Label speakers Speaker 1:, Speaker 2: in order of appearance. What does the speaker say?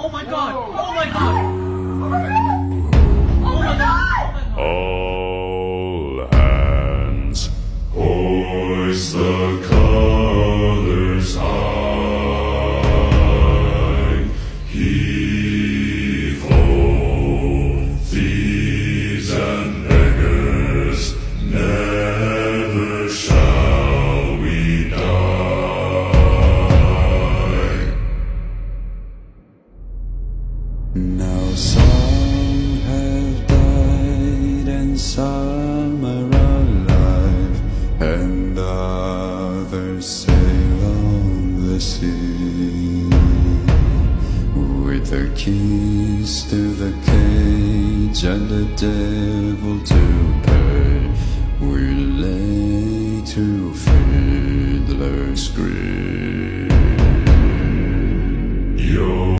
Speaker 1: Oh my god! Oh my god! Oh my god!
Speaker 2: All hands, hoist the colors high. Heave ho, thieves and beggars, never shall we die. Now some have died and some are alive, and others sail on the sea. With the keys to the cage and the devil to pay, we lay to fiddler's grave.